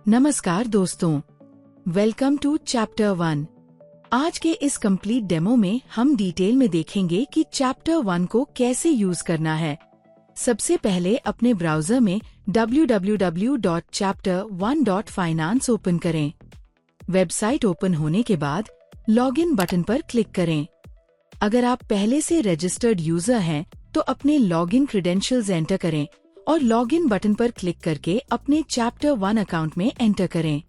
नमस्कार दोस्तों, welcome to chapter 1। आज के इस कंप्लीट डेमो में हम डिटेल में देखेंगे कि चैप्टर 1 को कैसे यूज करना है। सबसे पहले अपने ब्राउजर में www.chapter1.finance ओपन करें। वेबसाइट ओपन होने के बाद लॉगिन बटन पर क्लिक करें। अगर आप पहले से रजिस्टर्ड यूजर हैं तो अपने लॉगिन क्रेडेंशियल्स एंटर करें और लॉगिन बटन पर क्लिक करके अपने चैप्टर 1 अकाउंट में एंटर करें।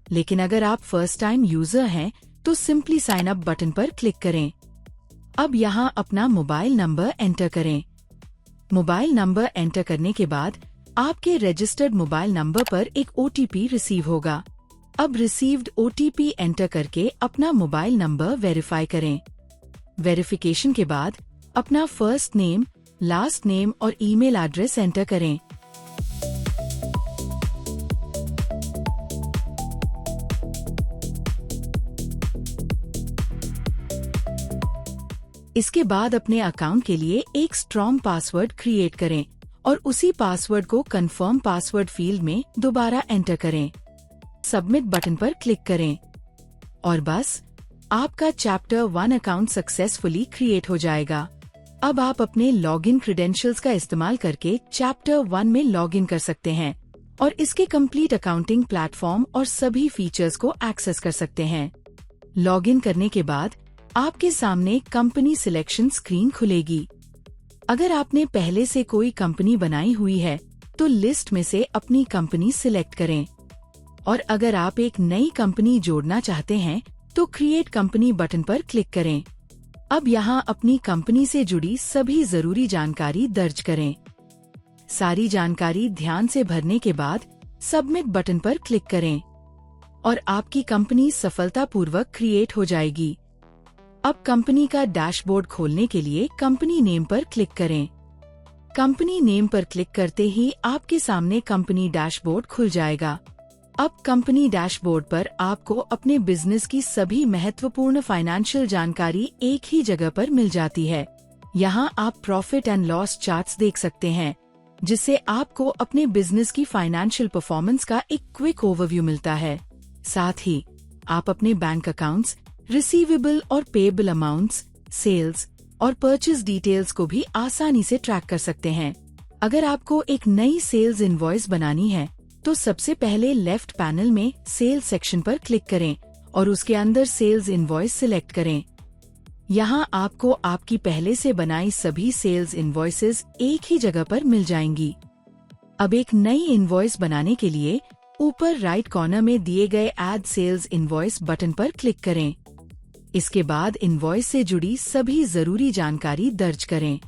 लेकिन अगर आप फर्स्ट टाइम यूजर हैं तो सिंपली साइन अप बटन पर क्लिक करें। अब यहां अपना मोबाइल नंबर एंटर करें। मोबाइल नंबर एंटर करने के बाद आपके रजिस्टर्ड मोबाइल नंबर पर एक OTP रिसीव होगा। अब रिसीव्ड OTP एंटर करके अपना मोबाइल नंबर वेरीफाई करें। वेरिफिकेशन के बाद अपना फर्स्ट नेम, लास्ट नेम और ईमेल एड्रेस एंटर करें। इसके बाद अपने अकाउंट के लिए एक स्ट्रॉन्ग पासवर्ड क्रिएट करें और उसी पासवर्ड को कंफर्म पासवर्ड फील्ड में दोबारा एंटर करें। सबमिट बटन पर क्लिक करें और बस आपका चैप्टर 1 अकाउंट सक्सेसफुली क्रिएट हो जाएगा। अब आप अपने लॉगिन क्रेडेंशियल्स का इस्तेमाल करके चैप्टर 1 में लॉगिन कर सकते हैं और इसके कंप्लीट अकाउंटिंग प्लेटफॉर्म और सभी फीचर्स को एक्सेस कर सकते हैं। लॉगिन करने के बाद आपके सामने कंपनी सिलेक्शन स्क्रीन खुलेगी। अगर आपने पहले से कोई कंपनी बनाई हुई है तो लिस्ट में से अपनी कंपनी सिलेक्ट करें और अगर आप एक नई कंपनी जोड़ना चाहते हैं तो क्रिएट कंपनी बटन पर क्लिक करें। अब यहाँ अपनी कंपनी से जुड़ी सभी जरूरी जानकारी दर्ज करें। सारी जानकारी ध्यान से भरने के बाद सबमिट बटन पर क्लिक करें और आपकी कंपनी सफलतापूर्वक क्रिएट हो जाएगी। अब कंपनी का डैशबोर्ड खोलने के लिए कंपनी नेम पर क्लिक करें। कंपनी नेम पर क्लिक करते ही आपके सामने कंपनी डैशबोर्ड खुल जाएगा। अब कंपनी डैशबोर्ड पर आपको अपने बिजनेस की सभी महत्वपूर्ण फाइनेंशियल जानकारी एक ही जगह पर मिल जाती है। यहाँ आप प्रॉफिट एंड लॉस चार्ट्स देख सकते हैं, जिससे आपको अपने बिजनेस की फाइनेंशियल परफॉर्मेंस का एक क्विक ओवरव्यू मिलता है। साथ ही आप अपने बैंक अकाउंट्स, रिसीवेबल और पेएबल अमाउंट्स, सेल्स और परचेज डिटेल्स को भी आसानी से ट्रैक कर सकते हैं। अगर आपको एक नई सेल्स इनवॉइस बनानी है तो सबसे पहले लेफ्ट पैनल में सेल्स सेक्शन पर क्लिक करें और उसके अंदर सेल्स इनवॉइस सिलेक्ट करें। यहाँ आपको आपकी पहले से बनाई सभी सेल्स इनवॉइसेस एक ही जगह पर मिल जाएंगी। अब एक नई इनवॉइस बनाने के लिए ऊपर राइट कॉर्नर में दिए गए ऐड सेल्स इनवॉइस बटन पर क्लिक करें। इसके बाद इनवॉइस से जुड़ी सभी जरूरी जानकारी दर्ज करें।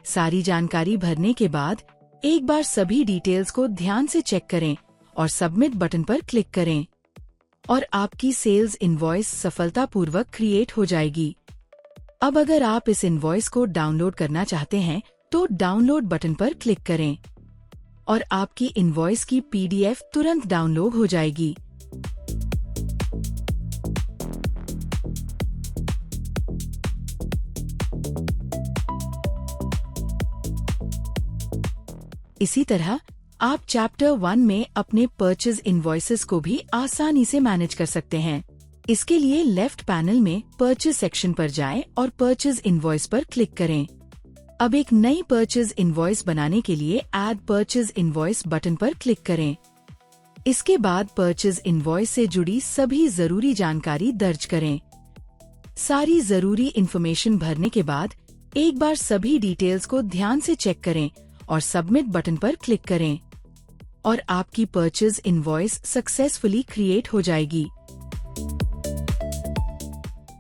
सारी जानकारी भरने के बाद एक बार सभी डिटेल्स को ध्यान से चेक करें और सबमिट बटन पर क्लिक करें और आपकी सेल्स इनवॉइस सफलतापूर्वक क्रिएट हो जाएगी। अब अगर आप इस इनवॉइस को डाउनलोड करना चाहते हैं तो डाउनलोड बटन पर क्लिक करें और आपकी इनवॉइस की PDF तुरंत डाउनलोड हो जाएगी। इसी तरह आप चैप्टर 1 में अपने परचेज इनवॉइसेस को भी आसानी से मैनेज कर सकते हैं। इसके लिए लेफ्ट पैनल में परचेज सेक्शन पर जाएं और परचेज इनवॉइस पर क्लिक करें। अब एक नई परचेज इनवॉइस बनाने के लिए ऐड परचेज इनवॉइस बटन पर क्लिक करें। इसके बाद परचेज इनवॉइस से जुड़ी सभी जरूरी जानकारी दर्ज करें। सारी जरूरी इन्फॉर्मेशन भरने के बाद एक बार सभी डिटेल्स को ध्यान से चेक करें और सबमिट बटन पर क्लिक करें और आपकी परचेज इनवॉइस सक्सेसफुली क्रिएट हो जाएगी।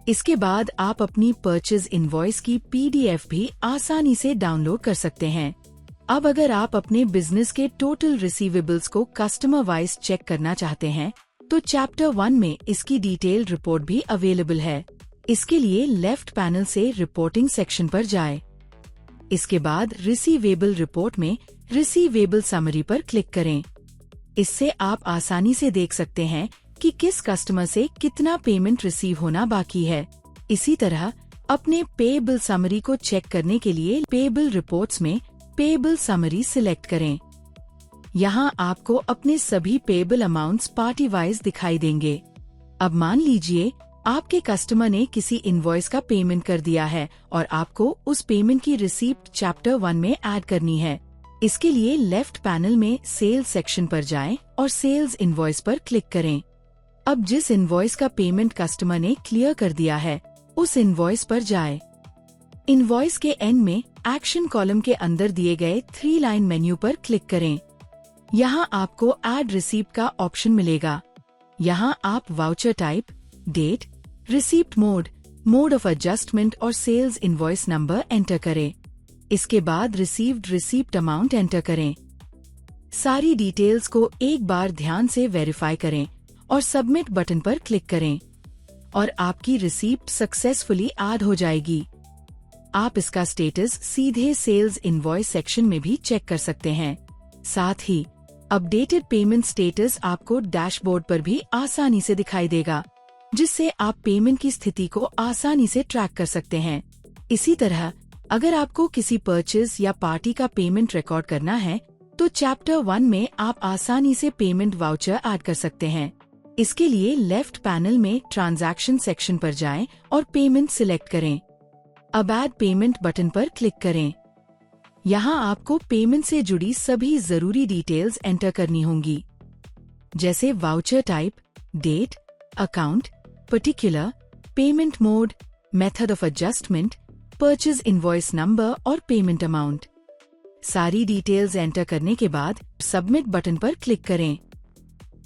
इसके बाद आप अपनी परचेज इनवॉइस की PDF भी आसानी से डाउनलोड कर सकते हैं। अब अगर आप अपने बिजनेस के टोटल रिसीवेबल्स को कस्टमर वाइज चेक करना चाहते हैं तो चैप्टर 1 में इसकी डिटेल रिपोर्ट भी अवेलेबल है। इसके लिए लेफ्ट पैनल से रिपोर्टिंग सेक्शन पर जाएं। इसके बाद रिसीवेबल रिपोर्ट में रिसीवेबल समरी पर क्लिक करें। इससे आप आसानी से देख सकते हैं कि किस कस्टमर से कितना पेमेंट रिसीव होना बाकी है। इसी तरह अपने पेएबल समरी को चेक करने के लिए पेएबल रिपोर्ट्स में पेएबल समरी सिलेक्ट करें। यहाँ आपको अपने सभी पेएबल अमाउंट्स पार्टी वाइज दिखाई देंगे। अब मान लीजिए आपके कस्टमर ने किसी इनवॉइस का पेमेंट कर दिया है और आपको उस पेमेंट की रिसीप्ट चैप्टर 1 में ऐड करनी है। इसके लिए लेफ्ट पैनल में सेल्स सेक्शन पर जाएं और सेल्स इनवॉइस पर क्लिक करें। अब जिस इनवॉइस का पेमेंट कस्टमर ने क्लियर कर दिया है उस इनवॉइस पर जाएं। इनवॉइस के एंड में एक्शन कॉलम के अंदर दिए गए 3 लाइन मेन्यू पर क्लिक करें। यहाँ आपको ऐड रिसीप्ट का ऑप्शन मिलेगा। यहाँ आप voucher type, date, receipt mode, mode of adjustment और सेल्स इनवॉइस नंबर एंटर करें। इसके बाद रिसीव्ड रिसीप्ट अमाउंट एंटर करें। सारी डिटेल्स को एक बार ध्यान से वेरीफाई करें और सबमिट बटन पर क्लिक करें और आपकी रिसीप्ट सक्सेसफुली ऐड हो जाएगी। आप इसका स्टेटस सीधे सेल्स इनवॉइस सेक्शन में भी चेक कर सकते हैं। साथ ही अपडेटेड पेमेंट स्टेटस आपको डैशबोर्ड पर भी आसानी से दिखाई देगा, जिससे आप पेमेंट की स्थिति को आसानी से ट्रैक कर सकते हैं। इसी तरह अगर आपको किसी परचेज या पार्टी का पेमेंट रिकॉर्ड करना है तो चैप्टर 1 में आप आसानी से पेमेंट वाउचर ऐड कर सकते हैं। इसके लिए लेफ्ट पैनल में ट्रांजैक्शन सेक्शन पर जाएं और पेमेंट सिलेक्ट करें। अब ऐड पेमेंट बटन पर क्लिक करें। यहाँ आपको पेमेंट से जुड़ी सभी जरूरी डिटेल्स एंटर करनी होंगी, जैसे voucher type, date, account, particular, payment mode, method of adjustment, purchase invoice number और पेमेंट अमाउंट। सारी डिटेल्स एंटर करने के बाद सबमिट बटन पर क्लिक करें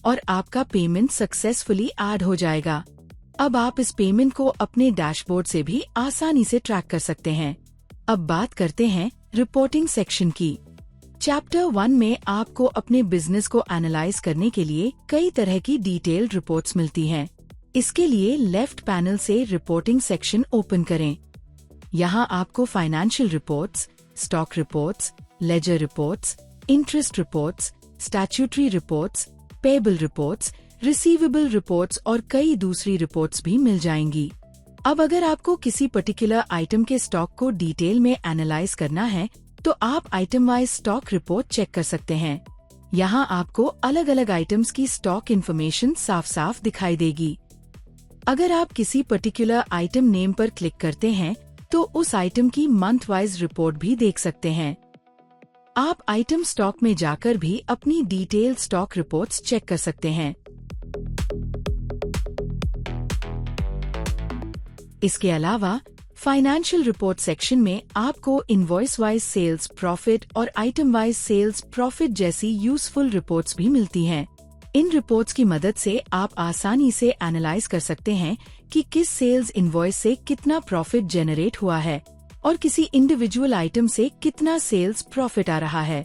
और आपका पेमेंट सक्सेसफुली ऐड हो जाएगा। अब आप इस पेमेंट को अपने डैशबोर्ड से भी आसानी से ट्रैक कर सकते हैं। अब बात करते हैं रिपोर्टिंग सेक्शन की। चैप्टर 1 में आपको अपने बिजनेस को एनालाइज करने के लिए कई तरह की डिटेल्ड रिपोर्ट्स मिलती हैं। इसके लिए लेफ्ट पैनल से रिपोर्टिंग सेक्शन ओपन करें। यहाँ आपको financial reports, stock reports, ledger reports, interest reports, statutory reports, payable reports, receivable reports और कई दूसरी रिपोर्ट्स भी मिल जाएंगी। अब अगर आपको किसी पर्टिकुलर आइटम के स्टॉक को डिटेल में एनालाइज करना है तो आप item wise stock report check कर सकते हैं। यहाँ आपको अलग अलग आइटम्स की स्टॉक इन्फॉर्मेशन साफ साफ दिखाई देगी। अगर आप किसी पर्टिकुलर आइटम नेम पर क्लिक करते हैं तो उस आइटम की मंथ वाइज रिपोर्ट भी देख सकते हैं। आप आइटम स्टॉक में जाकर भी अपनी डिटेल स्टॉक रिपोर्ट्स चेक कर सकते हैं। इसके अलावा फाइनेंशियल रिपोर्ट सेक्शन में आपको इनवॉइस वाइज सेल्स प्रॉफिट और आइटम वाइज सेल्स प्रॉफिट जैसी यूजफुल रिपोर्ट्स भी मिलती हैं। इन रिपोर्ट्स की मदद से आप आसानी से एनालाइज कर सकते हैं कि किस सेल्स इनवॉइस से कितना प्रॉफिट जनरेट हुआ है और किसी इंडिविजुअल आइटम से कितना सेल्स प्रॉफिट आ रहा है।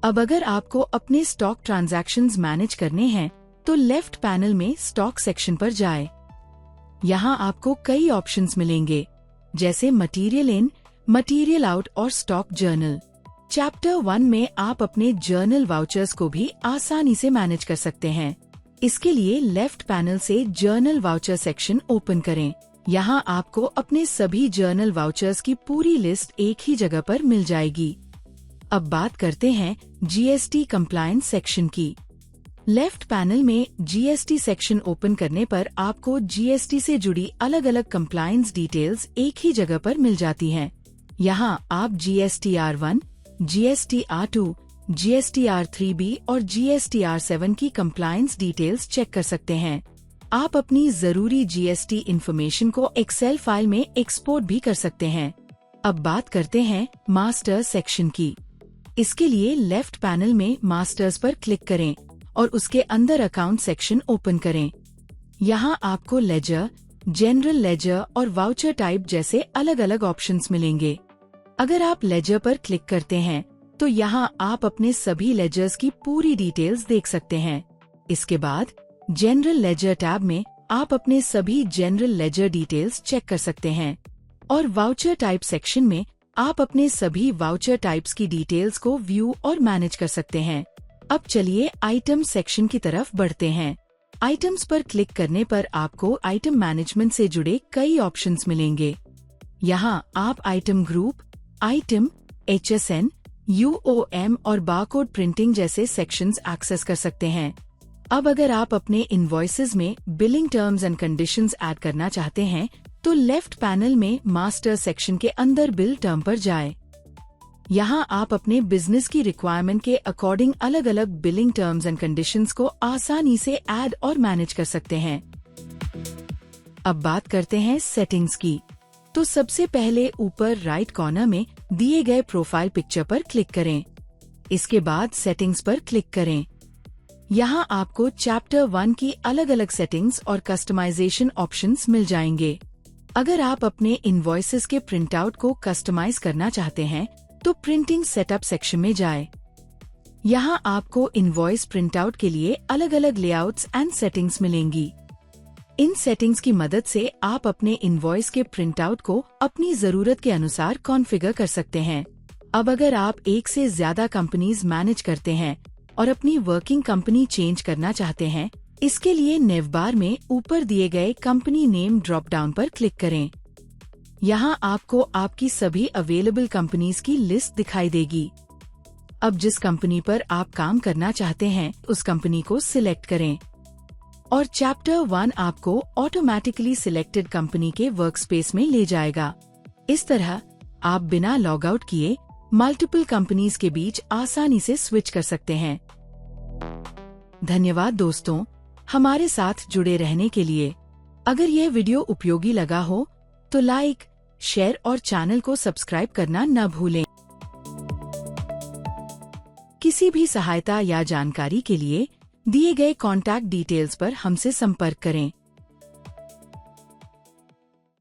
अब अगर आपको अपने स्टॉक ट्रांजैक्शंस मैनेज करने हैं तो लेफ्ट पैनल में स्टॉक सेक्शन पर जाएं। यहाँ आपको कई ऑप्शंस मिलेंगे, जैसे मटेरियल इन, मटेरियल आउट और स्टॉक जर्नल। चैप्टर 1 में आप अपने जर्नल वाउचर्स को भी आसानी से मैनेज कर सकते हैं। इसके लिए लेफ्ट पैनल से जर्नल वाउचर सेक्शन ओपन करें। यहाँ आपको अपने सभी जर्नल वाउचर्स की पूरी लिस्ट एक ही जगह पर मिल जाएगी। अब बात करते हैं जीएसटी कंप्लायंस सेक्शन की। लेफ्ट पैनल में जीएसटी सेक्शन ओपन करने पर आपको जीएसटी से जुड़ी अलग अलग कंप्लायंस डिटेल्स एक ही जगह पर मिल जाती हैं। यहाँ आप GSTR1, GSTR2, GSTR3B और GSTR7 की कंप्लायंस डिटेल्स चेक कर सकते हैं। आप अपनी जरूरी जीएसटी इन्फॉर्मेशन को एक्सेल फाइल में एक्सपोर्ट भी कर सकते हैं। अब बात करते हैं मास्टर सेक्शन की। इसके लिए लेफ्ट पैनल में मास्टर्स पर क्लिक करें और उसके अंदर अकाउंट सेक्शन ओपन करें। यहाँ आपको लेजर, जनरल लेजर और वाउचर टाइप जैसे अलग अलग ऑप्शंस मिलेंगे। अगर आप लेजर पर क्लिक करते हैं तो यहाँ आप अपने सभी लेजर्स की पूरी डिटेल्स देख सकते हैं। इसके बाद जनरल लेजर टैब में आप अपने सभी जनरल लेजर डिटेल्स चेक कर सकते हैं और वाउचर टाइप सेक्शन में आप अपने सभी वाउचर टाइप्स की डिटेल्स को व्यू और मैनेज कर सकते हैं। अब चलिए आइटम सेक्शन की तरफ बढ़ते हैं। आइटम्स पर क्लिक करने पर आपको आइटम मैनेजमेंट से जुड़े कई ऑप्शंस मिलेंगे। यहाँ आप item group, item, HSN, UOM और बारकोड प्रिंटिंग जैसे सेक्शंस एक्सेस कर सकते हैं। अब अगर आप अपने इनवॉइसेज में billing terms and conditions add करना चाहते हैं तो लेफ्ट पैनल में मास्टर सेक्शन के अंदर बिल टर्म पर जाएं। यहाँ आप अपने बिजनेस की रिक्वायरमेंट के अकॉर्डिंग अलग अलग बिलिंग टर्म्स एंड कंडीशंस को आसानी से ऐड और मैनेज कर सकते हैं। अब बात करते हैं सेटिंग्स की। तो सबसे पहले ऊपर राइट कॉर्नर में दिए गए प्रोफाइल पिक्चर पर क्लिक करें। इसके बाद सेटिंग्स पर क्लिक करें। यहाँ आपको चैप्टर 1 की अलग अलग सेटिंग्स और कस्टमाइजेशन ऑप्शंस मिल जाएंगे। अगर आप अपने इनवॉइसेस के प्रिंटआउट को कस्टमाइज करना चाहते हैं तो प्रिंटिंग सेटअप सेक्शन में जाएं। यहाँ आपको इनवॉइस प्रिंटआउट के लिए अलग अलग लेआउट्स एंड सेटिंग्स मिलेंगी। इन सेटिंग्स की मदद से आप अपने इनवॉइस के प्रिंटआउट को अपनी जरूरत के अनुसार कॉन्फ़िगर कर सकते हैं। अब अगर आप एक से ज्यादा कंपनीज मैनेज करते हैं और अपनी वर्किंग कंपनी चेंज करना चाहते हैं, इसके लिए नेवबार में ऊपर दिए गए कंपनी नेम ड्रॉप डाउन पर क्लिक करें। यहाँ आपको आपकी सभी अवेलेबल कंपनीज की लिस्ट दिखाई देगी। अब जिस कंपनी पर आप काम करना चाहते हैं उस कंपनी को सिलेक्ट करें और चैप्टर 1 आपको ऑटोमेटिकली सिलेक्टेड कंपनी के वर्कस्पेस में ले जाएगा। इस तरह आप बिना लॉग आउट किए मल्टीपल कंपनीज के बीच आसानी से स्विच कर सकते हैं। धन्यवाद दोस्तों, हमारे साथ जुड़े रहने के लिए। अगर यह वीडियो उपयोगी लगा हो तो लाइक, शेयर और चैनल को सब्सक्राइब करना न भूलें। किसी भी सहायता या जानकारी के लिए दिए गए कॉन्टैक्ट डिटेल्स पर हमसे संपर्क करें।